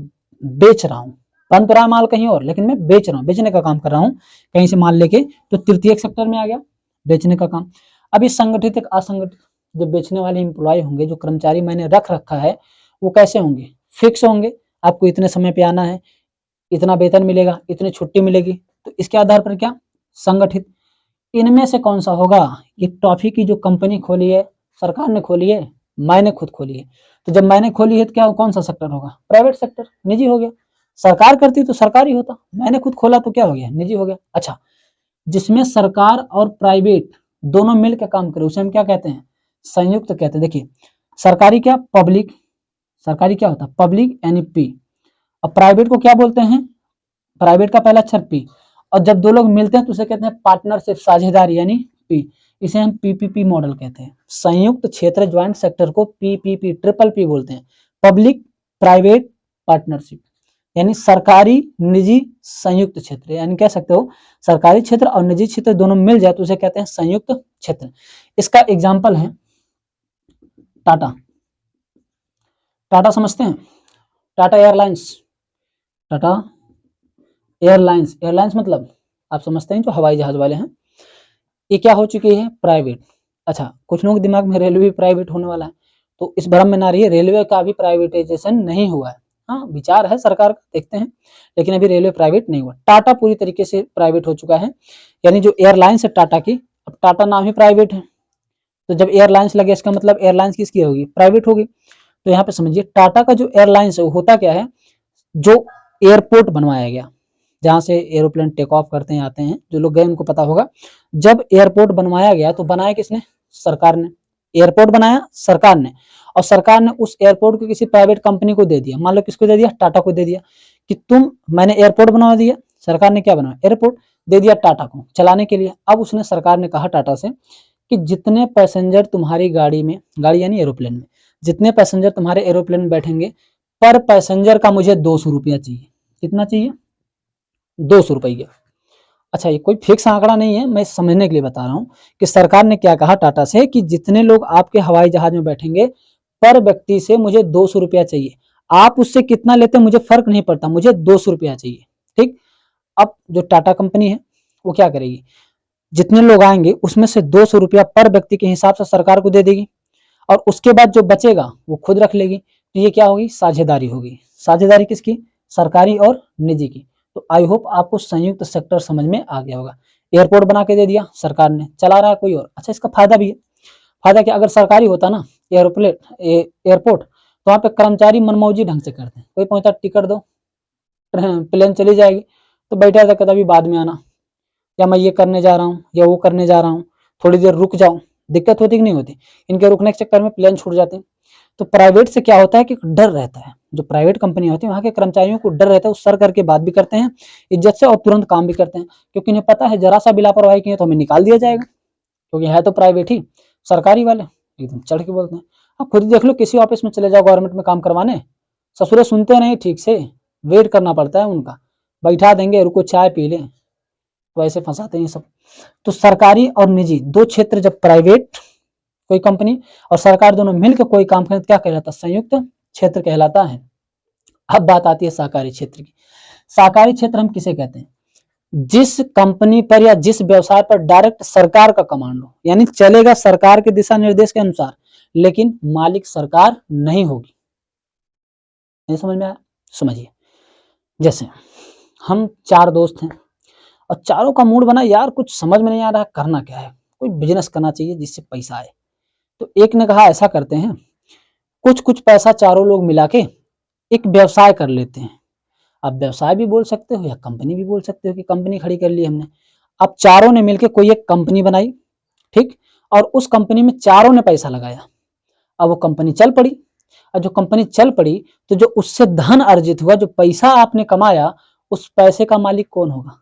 A: बेच रहा हूं, बन तो रहा माल कहीं और, लेकिन मैं बेच रहा हूं, बेचने का काम कर रहा हूं कहीं से माल लेके, तो तृतीय सेक्टर में आ गया, बेचने का काम। अभी संगठित, एक असंगठित, जो बेचने वाले इंप्लॉय होंगे, जो कर्मचारी मैंने रख रखा है, वो कैसे होंगे, फिक्स होंगे। आपको इतने समय पे आना है, इतना वेतन मिलेगा, इतनी छुट्टी मिलेगी, तो इसके आधार पर क्या, संगठित। इनमें से कौन सा होगा, ये टॉफी की जो कंपनी खोली है, सरकार ने खोली है, मैंने खुद खोली है। तो जब मैंने खोली है तो क्या, कौन सा सेक्टर होगा, प्राइवेट सेक्टर, निजी हो गया। सरकार करती तो सरकारी होता, मैंने खुद खोला तो क्या हो गया, निजी हो गया। अच्छा, जिसमें सरकार और प्राइवेट दोनों मिलकर काम करे उसे हम क्या कहते हैं, संयुक्त कहते हैं। देखिए सरकारी क्या, पब्लिक, सरकारी क्या होता है, पब्लिक यानी पी। और प्राइवेट को क्या बोलते हैं, प्राइवेट का पहला अक्षर पी। और जब दो लोग मिलते हैं तो उसे कहते हैं पार्टनरशिप, साझेदारी, यानी पी। इसे हम पीपीपी मॉडल कहते हैं। संयुक्त क्षेत्र, ज्वाइंट सेक्टर को पीपीपी, ट्रिपल पी बोलते हैं, पब्लिक प्राइवेट पार्टनरशिप। यानी सरकारी निजी संयुक्त क्षेत्र, यानी कह सकते हो सरकारी क्षेत्र और निजी क्षेत्र दोनों मिल जाए तो उसे कहते हैं संयुक्त क्षेत्र। इसका एग्जाम्पल है टाटा। टाटा समझते हैं, Tata airlines, Tata airlines, airlines मतलब आप समझते हैं जो हवाई जहाज वाले हैं, ये क्या हो चुकी है, प्राइवेट। अच्छा, कुछ लोग दिमाग में रेलवे भी प्राइवेट होने वाला है, तो इस भ्रम में ना रहिए, रेलवे का भी प्राइवेटाइजेशन नहीं हुआ है। हाँ, विचार है सरकार का, देखते हैं, लेकिन अभी रेलवे प्राइवेट नहीं हुआ। टाटा पूरी तरीके से प्राइवेट हो चुका है, यानी जो एयरलाइंस है टाटा की, अब टाटा नाम ही प्राइवेट है, तो जब एयरलाइंस लगे इसका मतलब एयरलाइंस किसकी होगी, प्राइवेट होगी। तो यहाँ पे समझिए टाटा का जो एयरलाइंस है वो होता क्या है, जो एयरपोर्ट बनवाया गया जहां से एरोप्लेन टेक ऑफ करते हैं आते हैं, जो लोग गए उनको पता होगा। जब एयरपोर्ट बनवाया गया तो बनाया किसने, सरकार ने। एयरपोर्ट बनाया सरकार ने, और सरकार ने उस एयरपोर्ट को किसी प्राइवेट कंपनी को दे दिया, मान लो किसको दे दिया, टाटा को दे दिया, कि मैंने एयरपोर्ट बनवा दिया, सरकार ने क्या बनाया, एयरपोर्ट दे दिया टाटा को चलाने के लिए। अब उसने, सरकार ने कहा टाटा से कि जितने पैसेंजर तुम्हारी गाड़ी में, गाड़ी यानी एरोप्लेन में, जितने पैसेंजर तुम्हारे एरोप्लेन में बैठेंगे, पर पैसेंजर का मुझे 200 रुपया चाहिए। कितना चाहिए, 200 रुपया। अच्छा, ये कोई फिक्स आंकड़ा नहीं है, मैं समझने के लिए बता रहा हूँ कि सरकार ने क्या कहा टाटा से कि जितने लोग आपके हवाई जहाज में बैठेंगे, पर व्यक्ति से मुझे 200 रुपया चाहिए। आप उससे कितना लेते मुझे फर्क नहीं पड़ता, मुझे 200 रुपया चाहिए। ठीक, अब जो टाटा कंपनी है वो क्या करेगी, जितने लोग आएंगे उसमें से 200 रुपया पर व्यक्ति के हिसाब से सरकार को दे देगी, और उसके बाद जो बचेगा वो खुद रख लेगी। तो ये क्या होगी, साझेदारी होगी। साझेदारी किसकी, सरकारी और निजी की। तो आई होप आपको संयुक्त सेक्टर समझ में आ गया होगा। एयरपोर्ट बना के दे दिया सरकार ने, चला रहा है कोई और। अच्छा, इसका फायदा भी है। फायदा क्या, अगर सरकारी होता ना एयरपोर्ट, तो वहाँ पे कर्मचारी मनमौजी ढंग से करते हैं, कोई पहुंचा टिकट दो, प्लेन चली जाएगी, तो बैठा था कभी बाद में आना, या मैं ये करने जा रहा हूँ या वो करने जा रहा हूँ, थोड़ी देर रुक जाओ। दिक्कत होती कि नहीं होती, इनके रुकने के चक्कर में प्लेन छूट जाते हैं। तो प्राइवेट से क्या होता है कि डर रहता है, जो प्राइवेट कंपनी होती है वहाँ के कर्मचारियों को डर रहता है, वो सर करके बात भी करते हैं इज्जत से, और तुरंत काम भी करते हैं, क्योंकि इन्हें पता है जरा सा भी लापरवाही की है तो हमें निकाल दिया जाएगा, क्योंकि है तो प्राइवेट ही। सरकारी वाले एकदम चढ़ के बोलते हैं। आप खुद ही देख लो, किसी ऑफिस में चले जाओ गवर्नमेंट में काम करवाने, ससुरे सुनते नहीं ठीक से, वेट करना पड़ता है उनका, बैठा देंगे, रुको चाय पी लें, तो ऐसे फंसाते हैं सब। तो सरकारी और निजी दो क्षेत्र, जब प्राइवेट कोई कंपनी और सरकार दोनों मिलकर कोई काम करें, क्या कहलाता है, संयुक्त क्षेत्र कहलाता है। अब बात आती है सहकारी क्षेत्र की। सहकारी क्षेत्र हम किसे कहते हैं, जिस कंपनी पर या जिस व्यवसाय पर डायरेक्ट सरकार का कमांड हो, यानी चलेगा सरकार के दिशा निर्देश के अनुसार, लेकिन मालिक सरकार नहीं होगी। नहीं समझ में आया, समझिए। जैसे हम 4 दोस्त हैं और चारों का मूड बना, यार कुछ समझ में नहीं आ रहा करना क्या है, कोई बिजनेस करना चाहिए जिससे पैसा आए। तो एक ने कहा ऐसा करते हैं, कुछ कुछ पैसा चारों लोग मिला के एक व्यवसाय कर लेते हैं। आप व्यवसाय भी बोल सकते हो या कंपनी भी बोल सकते हो कि कंपनी खड़ी कर ली हमने। अब चारों ने मिलकर कोई एक कंपनी बनाई, ठीक, और उस कंपनी में चारों ने पैसा लगाया। अब वो कंपनी चल पड़ी, और जो कंपनी चल पड़ी तो जो उससे धन अर्जित हुआ, जो पैसा आपने कमाया, उस पैसे का मालिक कौन होगा,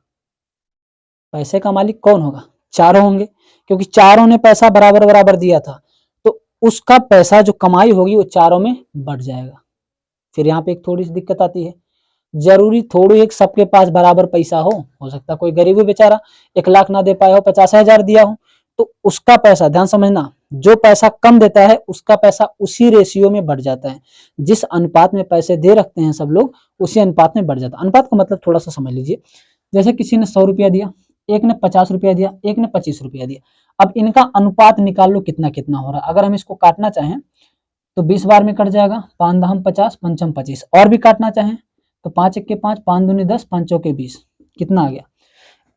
A: पैसे का मालिक कौन होगा, चारों होंगे, क्योंकि चारों ने पैसा बराबर बराबर दिया था, तो उसका पैसा जो कमाई होगी वो चारों में बढ़ जाएगा। फिर यहाँ पे एक थोड़ी सी दिक्कत आती है, जरूरी थोड़ी एक सबके पास बराबर पैसा हो सकता कोई गरीब बेचारा 1 लाख ना दे पाया हो, 50,000 दिया हो, तो उसका पैसा, ध्यान समझना, जो पैसा कम देता है उसका पैसा उसी रेशियो में बढ़ जाता है, जिस अनुपात में पैसे दे रखते हैं सब लोग, उसी अनुपात में बढ़ जाता है। अनुपात का मतलब थोड़ा सा समझ लीजिए, जैसे किसी ने 100 रुपया दिया, एक ने 50 रुपया दिया, एक ने 25 रुपया दिया। अब इनका अनुपात निकाल लो कितना कितना हो रहा है। अगर हम इसको काटना चाहें तो 20 बार में कट जाएगा, 5 दहम 50, पंचम 25, और भी काटना चाहें तो 5 1 के 5, 5 दूनी 10, 5 चौके 20, कितना आ गया,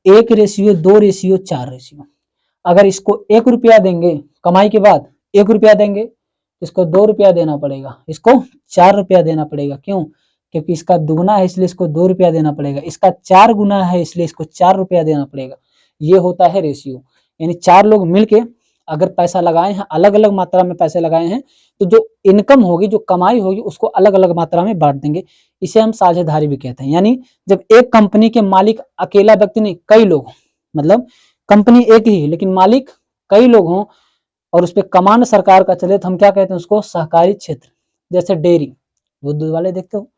A: 1 रेशियो 2 रेशियो 4 रेशियो। अगर इसको 1 रुपया देंगे कमाई के बाद, 1 रुपया देंगे, इसको 2 रुपया देना पड़ेगा, इसको 4 रुपया देना पड़ेगा। क्यों, क्योंकि इसका दुगना है इसलिए इसको 2 रुपया देना पड़ेगा, इसका 4 गुना है इसलिए इसको 4 रुपया देना पड़ेगा। ये होता है रेशियो, यानी 4 लोग मिलके अगर पैसा लगाए हैं, अलग अलग मात्रा में पैसे लगाए हैं, तो जो इनकम होगी, जो कमाई होगी, उसको अलग अलग मात्रा में बांट देंगे। इसे हम साझेदारी भी कहते हैं। यानी जब एक कंपनी के मालिक अकेला व्यक्ति नहीं, कई लोग, मतलब कंपनी एक ही लेकिन मालिक कई लोग हों और उस पर कमांड सरकार का चले, तो हम क्या कहते हैं उसको, सहकारी क्षेत्र। जैसे डेयरी, दूध वाले देखते हो,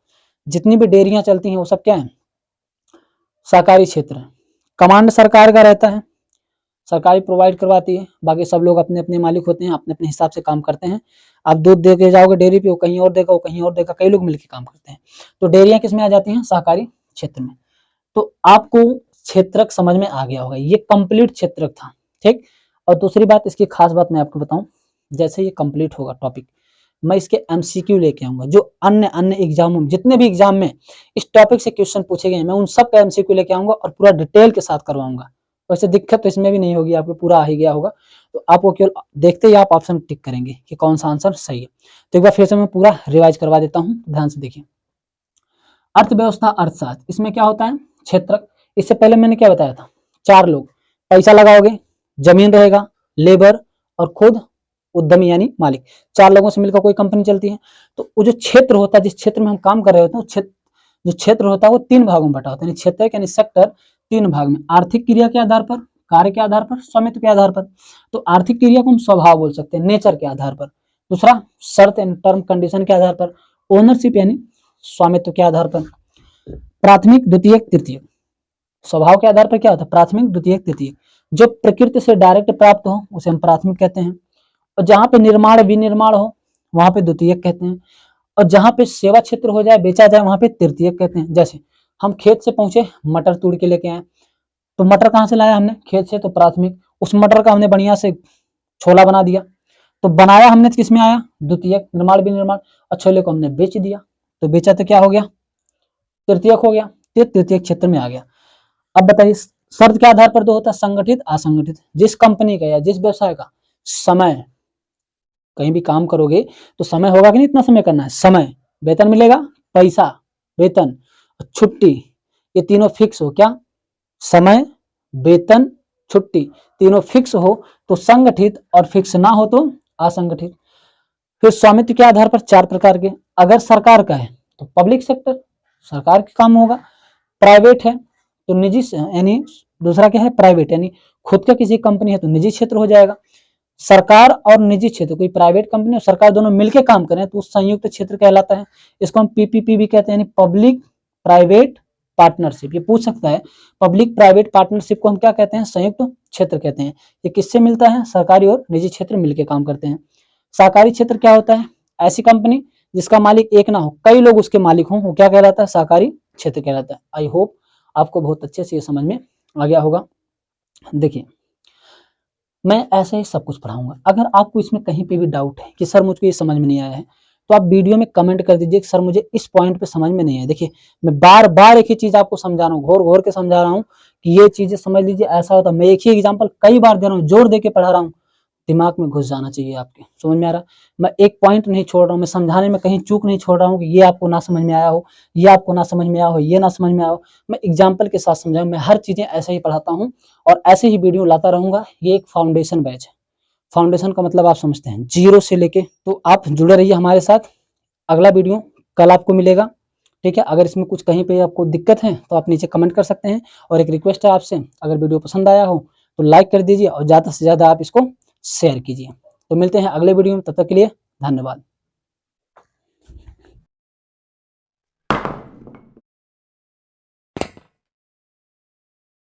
A: जितनी भी डेयरियां चलती हैं वो सब क्या है, सहकारी क्षेत्र है। कमांड सरकार का रहता है, सरकारी प्रोवाइड करवाती है, बाकी सब लोग अपने अपने मालिक होते हैं, अपने अपने हिसाब से काम करते हैं। आप दूध दे के जाओगे डेयरी पे, वो कहीं और देगा, वो कहीं और देगा, कई लोग मिलकर काम करते हैं। तो डेयरियां किस में आ जाती हैं, सहकारी क्षेत्र में। तो आपको क्षेत्रक समझ में आ गया होगा, ये कंप्लीट क्षेत्रक था, ठीक। और दूसरी बात, इसकी खास बात मैं आपको बताऊं, जैसे ये कंप्लीट होगा टॉपिक, मैं इसके एमसीक्यू लेके आऊंगा, जो अन्य एग्जामों में, जितने भी एग्जाम में इस टॉपिक से क्वेश्चन पूछे गए मैं उन सब का एमसीक्यू लेके आऊंगा और पूरा डिटेल के साथ करवाऊंगा। वैसे दिक्कत तो इसमें भी नहीं होगी, आपको पूरा आ ही गया होगा, तो आपको केवल देखते ही आप ऑप्शन टिक करेंगे कि कौन सा आंसर सही है। तो एक बार फिर से मैं पूरा रिवाइज करवा देता हूँ, ध्यान से देखिए। अर्थव्यवस्था अर्थशास्त्र, इसमें क्या होता है, क्षेत्रक। इससे पहले मैंने क्या बताया था, 4 लोग, पैसा लगाओगे, जमीन रहेगा, लेबर और खुद उद्यमी यानी मालिक, 4 लोगों से मिलकर कोई कंपनी चलती है। तो वो जो क्षेत्र होता है, जिस क्षेत्र में हम काम कर रहे होते हैं, जो क्षेत्र होता है वो 3 भागों में बटा होता है, क्षेत्र यानी सेक्टर 3 भाग में, आर्थिक क्रिया के आधार पर, कार्य के आधार पर, स्वामित्व के आधार पर। तो आर्थिक क्रिया को हम स्वभाव बोल सकते हैं, नेचर के आधार पर। दूसरा, शर्त एंड टर्म कंडीशन के आधार पर, ओनरशिप यानी स्वामित्व के आधार पर। प्राथमिक, द्वितीयक, तृतीयक, स्वभाव के आधार पर क्या होता है, प्राथमिक, द्वितीयक, तृतीयक। जो प्रकृति से डायरेक्ट प्राप्त हो उसे हम प्राथमिक कहते हैं, और जहां पे निर्माण विनिर्माण हो वहां पे द्वितीयक कहते हैं, और जहां पे सेवा क्षेत्र हो जाए, बेचा जाए, वहां पे तृतीयक कहते हैं। जैसे हम खेत से पहुंचे, मटर तोड़ के लेके आए, तो मटर कहाँ से लाया हमने, खेत से, तो प्राथमिक। उस मटर का हमने बढ़िया से छोला बना दिया, तो बनाया हमने किस में आया, द्वितीयक, निर्माण विनिर्माण। और छोले को हमने बेच दिया, तो बेचा तो क्या हो गया, तृतीयक हो गया, तृतीयक क्षेत्र में आ गया। अब बताइए, शर्त के आधार पर तो होता है संगठित असंगठित। जिस कंपनी का या जिस व्यवसाय का समय, कहीं भी काम करोगे तो समय होगा कि नहीं, इतना समय करना है, समय, वेतन मिलेगा, पैसा, वेतन, छुट्टी, ये तीनों फिक्स हो, क्या, समय, वेतन, छुट्टी, तीनों फिक्स हो तो संगठित, और फिक्स ना हो तो असंगठित। फिर स्वामित्व के आधार पर 4 प्रकार के, अगर सरकार का है तो पब्लिक सेक्टर, सरकार के काम होगा। प्राइवेट है तो निजी, यानी दूसरा क्या है, प्राइवेट यानी खुद का किसी कंपनी है तो निजी क्षेत्र हो जाएगा। सरकार और निजी क्षेत्र, कोई प्राइवेट कंपनी और सरकार दोनों मिलकर काम करें तो संयुक्त क्षेत्र कहलाता है। इसको हम पीपीपी भी कहते हैं, यानी पब्लिक प्राइवेट पार्टनरशिप। ये पूछ सकता है, पब्लिक प्राइवेट पार्टनरशिप को हम क्या कहते हैं, संयुक्त क्षेत्र कहते हैं। ये किससे मिलता है, सरकारी और निजी क्षेत्र मिलकर काम करते हैं। सहकारी क्षेत्र क्या होता है, ऐसी कंपनी जिसका मालिक एक ना हो, कई लोग उसके मालिक हों, वो क्या कहलाता है, सहकारी क्षेत्र कहलाता है। आई होप आपको बहुत अच्छे से ये समझ में आ गया होगा। देखिए, मैं ऐसे ही सब कुछ पढ़ाऊंगा। अगर आपको इसमें कहीं पे भी डाउट है कि सर मुझको ये समझ में नहीं आया है, तो आप वीडियो में कमेंट कर दीजिए कि सर मुझे इस पॉइंट पे समझ में नहीं आया। देखिए, मैं बार बार एक ही चीज आपको समझा रहा हूँ, घोर घोर के समझा रहा हूँ कि ये चीजें समझ लीजिए, ऐसा होता है। मैं एक ही एग्जाम्पल कई बार दे रहा हूँ, जोर दे के पढ़ा रहा हूँ, दिमाग में घुस जाना चाहिए आपके, समझ में आ रहा है। मैं एक पॉइंट नहीं छोड़ रहा हूँ, मैं समझाने में कहीं चूक नहीं छोड़ रहा हूँ कि ये आपको ना समझ में आया हो, ये आपको ना समझ में आया हो, ये ना समझ में आया हो। मैं एग्जाम्पल के साथ समझाऊँ, मैं हर चीजें ऐसे ही पढ़ाता हूँ और ऐसे ही वीडियो लाता रहूंगा। ये एक फाउंडेशन बैच है। फाउंडेशन का मतलब आप समझते हैं, जीरो से लेके। तो आप जुड़े रहिए हमारे साथ। अगला वीडियो कल आपको मिलेगा, ठीक है। अगर इसमें कुछ कहीं पे आपको दिक्कत है तो आप नीचे कमेंट कर सकते हैं। और एक रिक्वेस्ट है आपसे, अगर वीडियो पसंद आया हो तो लाइक कर दीजिए और ज़्यादा से ज़्यादा आप इसको शेयर कीजिए। तो मिलते हैं अगले वीडियो में, तब तक के लिए धन्यवाद।